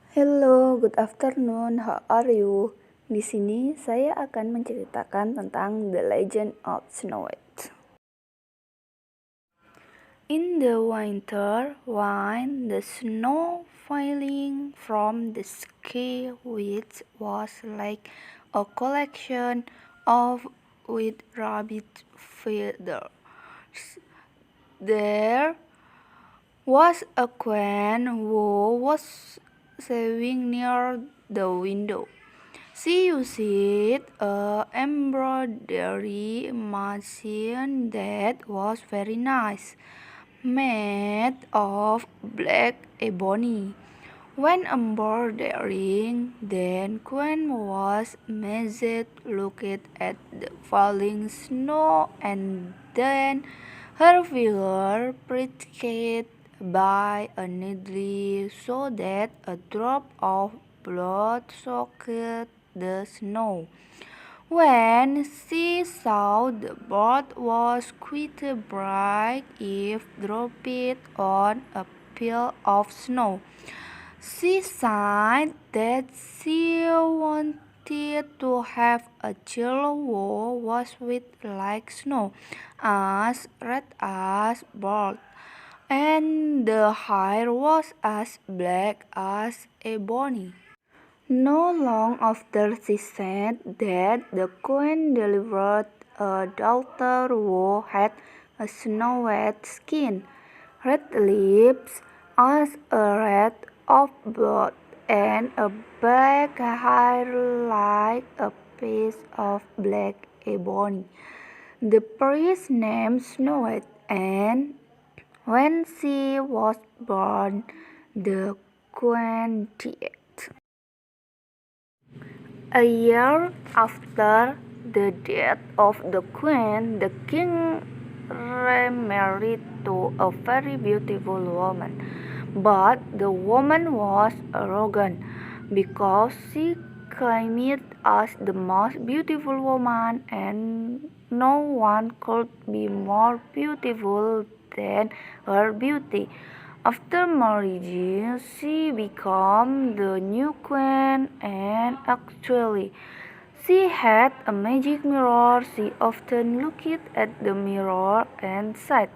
Hello, good afternoon. How are you? Di sini saya akan menceritakan tentang The Legend of Snow White. In the winter, when the snow falling from the sky, which was like a collection of white rabbit feathers, there was a queen who was sewing near the window. She used an embroidery machine that was very nice, made of black ebony. When embroidering, then Queen was amazed, looked at the falling snow, and then her finger pricked by a needle so that a drop of blood soaked the snow. When she saw the blood was quite bright if dropped on a pile of snow, she said that she wanted to have a child who was white like snow, as red as blood, and the hair was as black as ebony. Not long after she said that, the queen delivered a daughter who had a snow-white skin, red lips as a red of blood, and a black hair like a piece of black ebony. The priest named Snow White, and when she was born, the queen died. A year after the death of the queen, the king remarried to a very beautiful woman. But the woman was arrogant because she claimed as the most beautiful woman, and no one could be more beautiful than her beauty. After marriage, she became the new queen, and actually, she had a magic mirror. She often looked at the mirror and said,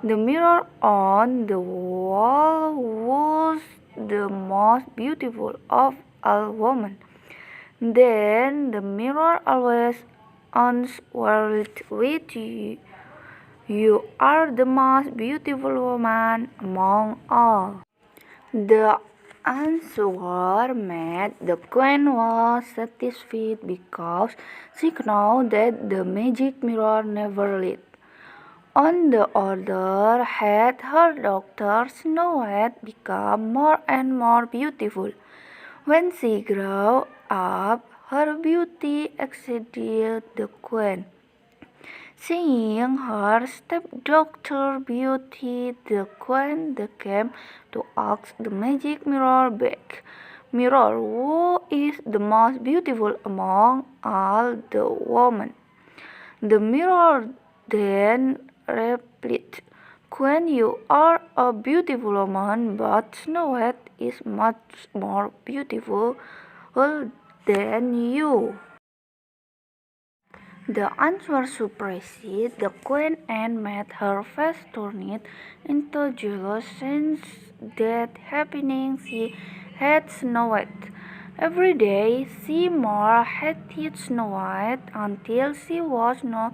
"The mirror on the wall was the most beautiful of all women." Then the mirror always answered with you. "You are the most beautiful woman among all." The answer made the queen was satisfied because she knew that the magic mirror never lied. On the other hand, her daughter Snow White became more and more beautiful. When she grew up, her beauty exceeded the queen. Seeing her stepdaughter beauty, the queen came to ask the magic mirror back, "Mirror, who is the most beautiful among all the women?" The mirror then replied, "Queen, you are a beautiful woman, but Snow White is much more beautiful than you." The answer surprised the queen and made her face turn into jealous. Since that happening, she hated Snow White. Every day she more hated Snow White until she was no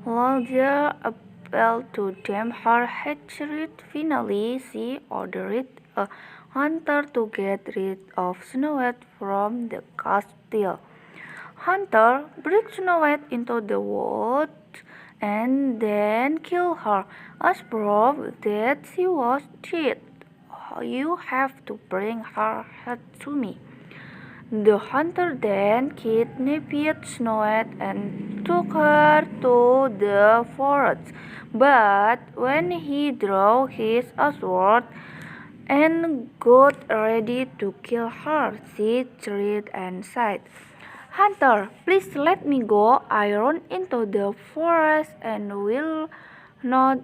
longer able to tame her hatred. Finally, she ordered a hunter to get rid of Snow White from the castle. Hunter brings Snow White into the woods and then kills her. As proof that she was dead, "You have to bring her head to me." The hunter then kidnapped Snow White and took her to the forest. But when he drew his sword and got ready to kill her, she shrieked and said, "Hunter, please let me go. I run into the forest and will not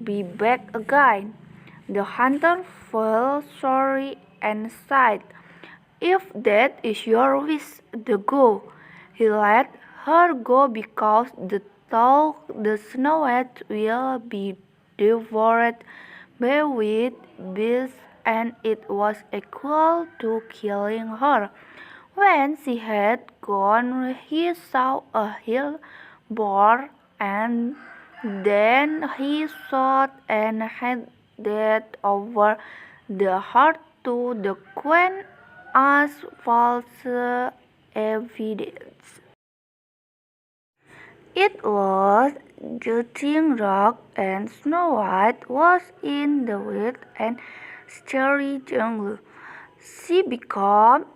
be back again." The hunter felt sorry and said, "If that is your wish, go." He let her go because the Snow White will be devoured by wild beasts, and it was equal to killing her. When she had gone, he saw a hill boar, and then he shot and handed over the heart to the queen as false evidence. It was getting dark, and Snow White was in the wild and scary jungle. She became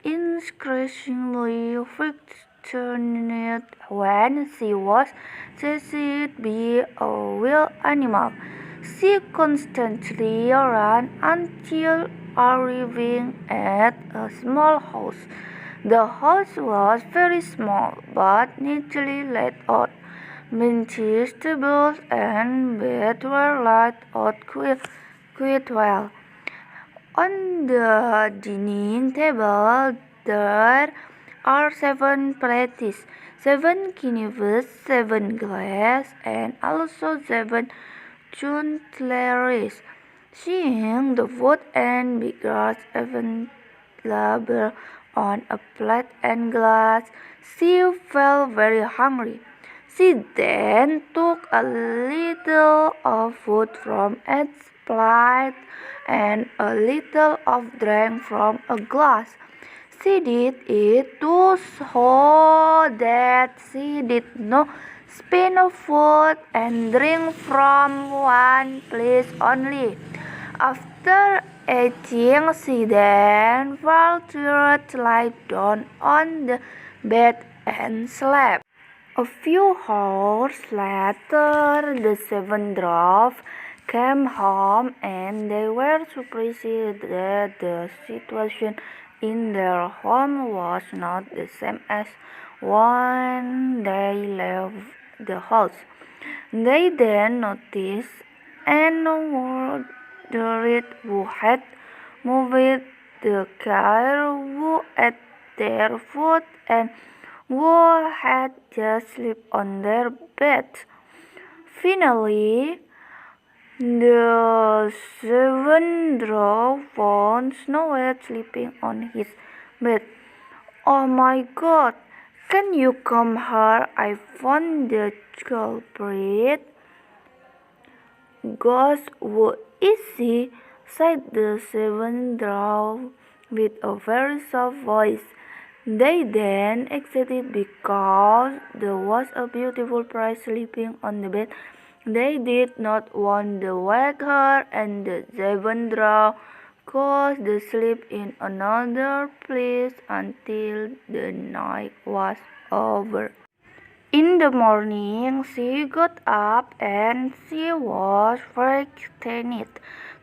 increasingly frightened when she was chased by a wild animal. She constantly ran until arriving at a small house. The house was very small, but neatly laid out. Benches, tables, and beds were laid out quite well. On the dining table there are 7 plates, 7 knives, 7 glasses, and also 7 cutleries. Seeing the food and beggars available on a plate and glass, she felt very hungry. She then took a little of food from its plate and a little of drink from a glass. She did it too so that she did not spin food and drink from one place only. After eating, she then fell to lie down on the bed and slept. A few hours later, the 7 dwarfs came home, and they were surprised that the situation in their home was not the same as when they left the house. They then noticed and wondered who had moved the car, who ate their food, and who had just slept on their bed. Finally, the 7 dwarfs found Snow White sleeping on his bed. "Oh my God, can you come here? I found the culprit." "Gosh, who is she?" said the 7 dwarfs with a very soft voice. They then excited because there was a beautiful princess sleeping on the bed. They did not want to wake her, and the 7 dwarfs could sleep in another place until the night was over. In the morning, she got up, and she was frightened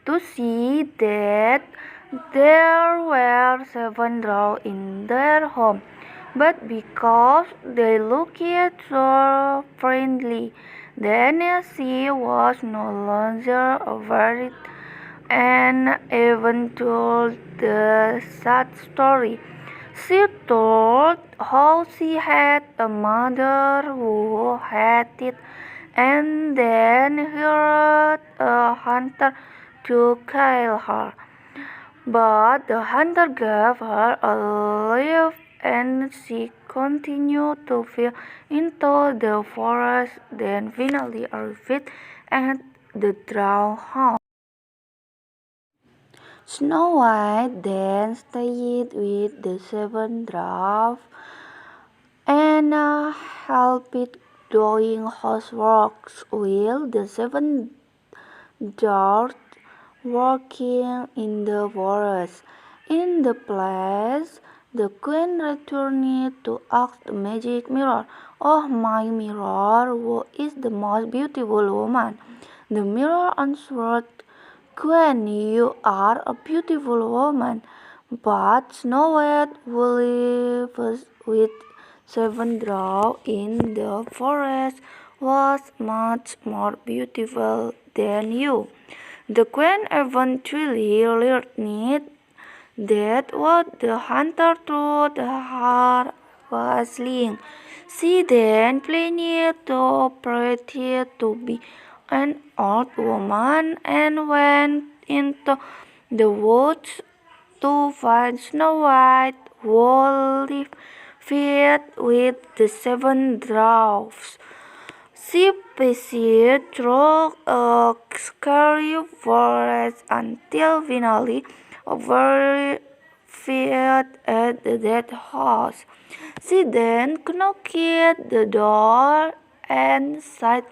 to see that there were 7 dwarfs in their home. But because they looked so friendly, then she was no longer afraid, and even told the sad story. She told how she had a mother who hated, and then hired a hunter to kill her. But the hunter gave her a leaf, and she continued to flee into the forest, then finally arrived at the dwarf house. Snow White then stayed with the 7 dwarfs and helped doing housework while the 7 dwarfs working in the forest. In the place, the queen returned to ask the magic mirror, "Oh, my mirror, who is the most beautiful woman?" The mirror answered, "Queen, you are a beautiful woman, but Snow White, who lives with 7 dwarfs in the forest, was much more beautiful than you." The queen eventually learned That what the hunter told her was lying. She then planned to pretend to be an old woman and went into the woods to find Snow White, who lived with the 7 dwarfs. She paced through a scary forest until finally arrived at the dead house. She then knocked at the door and said,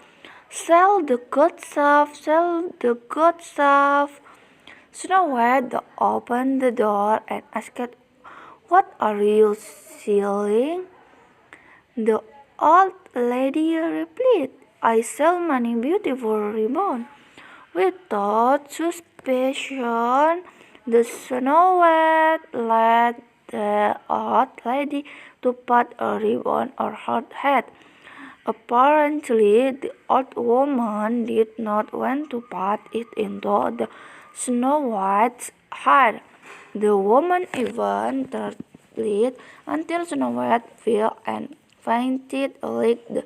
"Sell the good stuff, sell the good stuff." Snow White opened the door and asked, "What are you selling?" The old lady replied, "I sell many beautiful ribbons." Without suspicion, the Snow White led the old lady to put a ribbon on her head. Apparently, the old woman did not want to put it into the Snow White's hair. The woman even tried until Snow White fell and fainted like the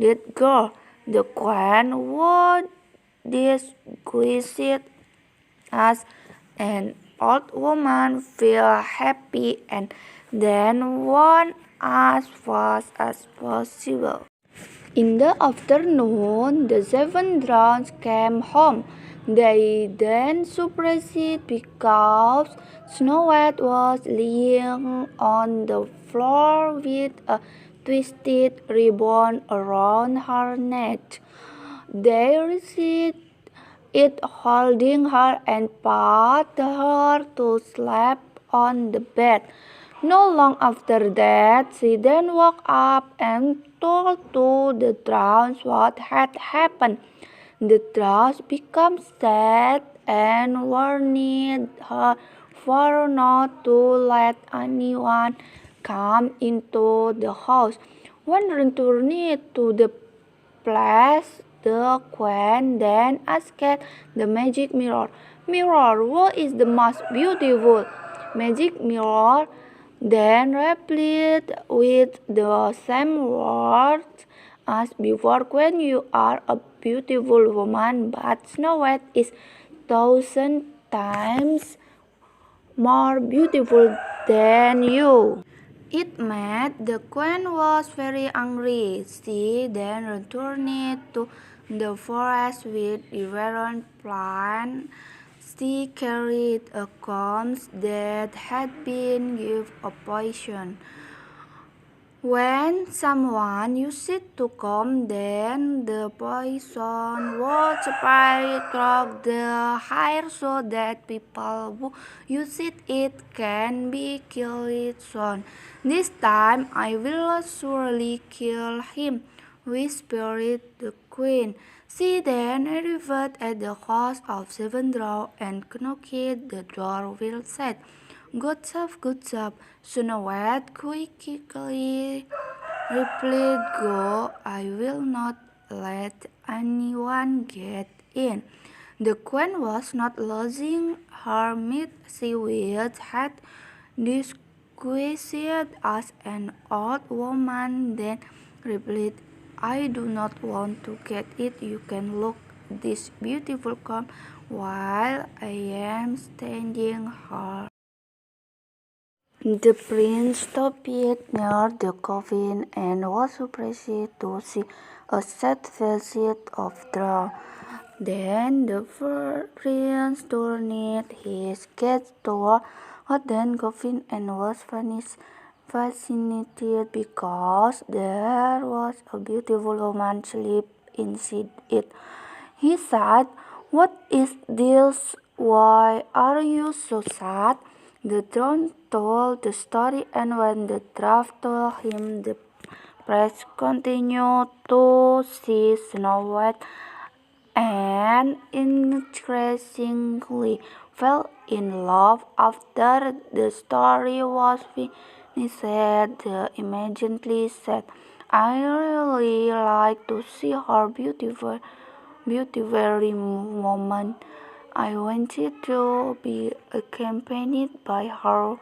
dead girl. The queen was disguised as an old woman felt happy and then won as fast as possible. In the afternoon, the 7 dwarfs came home. They then surprised because Snow White was lying on the floor with a twisted ribbon around her neck. They received it holding her and put her to sleep on the bed. Not long after that, she then woke up and told to the dwarfs what had happened. The dwarfs became sad and warned her for not to let anyone come into the house. When returned to the place, the queen then asked the magic mirror, "Mirror, what is the most beautiful?" Magic mirror then replied with the same words as before, "Queen, you are a beautiful woman, but Snow White is 1,000 times more beautiful than you." It made the queen was very angry. She then returned to the forest with different plants. She carried a comb that had been given a poison. When someone used it to comb, then the poison would spread through the hair so that people who use it can be killed soon. "This time I will surely kill him," whispered the queen. She then arrived at the house of 7 dwarfs and knocked. The door will said, "Good job, good job." Snow White quickly replied, "Go, I will not let anyone get in." The queen was not losing her mind. She had disguised as an old woman, then replied, "I do not want to get it. You can look this beautiful comb while I am standing here." The prince stopped near the coffin and was surprised to see a sad-faced of draw. Then the prince turned his gaze toward the coffin and was fascinated because there was a beautiful woman asleep inside it. He said, "What is this? Why are you so sad?" The drone told the story, and when the draft told him, the prince continued to see Snow White and increasingly fell in love. After the story was finished, the immediately said, "I really like to see her beauty very moment. I wanted to be accompanied by her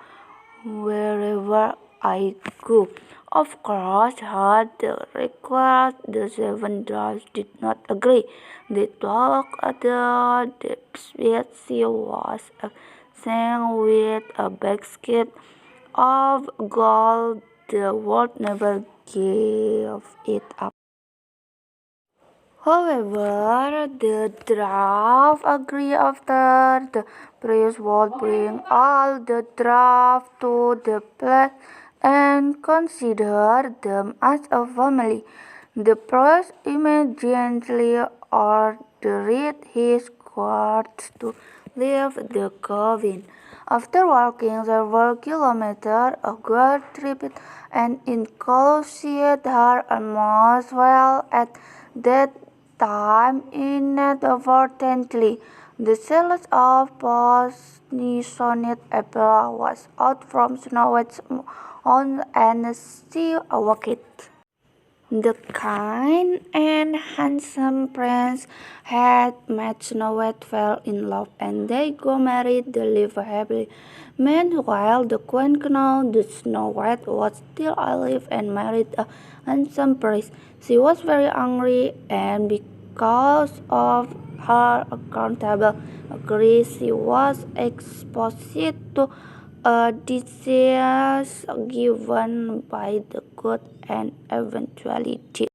wherever I go. Of course, had the request, the seven dwarfs did not agree. They talked at the despite she was sent with a basket of gold. The world never gave it up. However, the draft agreed after the priest would bring all the draft to the place and consider them as a family. The priest immediately ordered his guards to leave the cabin. After walking several kilometers, a guard tripped and inculcated her almost well at that time inadvertently. The sales of Possessionate Apple was out from Snow White's own and she awoke it. The kind and handsome prince had met Snow White, fell in love, and they got married. They lived happily. Meanwhile, the queen knew that Snow White was still alive and married a handsome prince. She was very angry, and because of her uncountable greed, she was exposed to a disease given by the god and eventually died.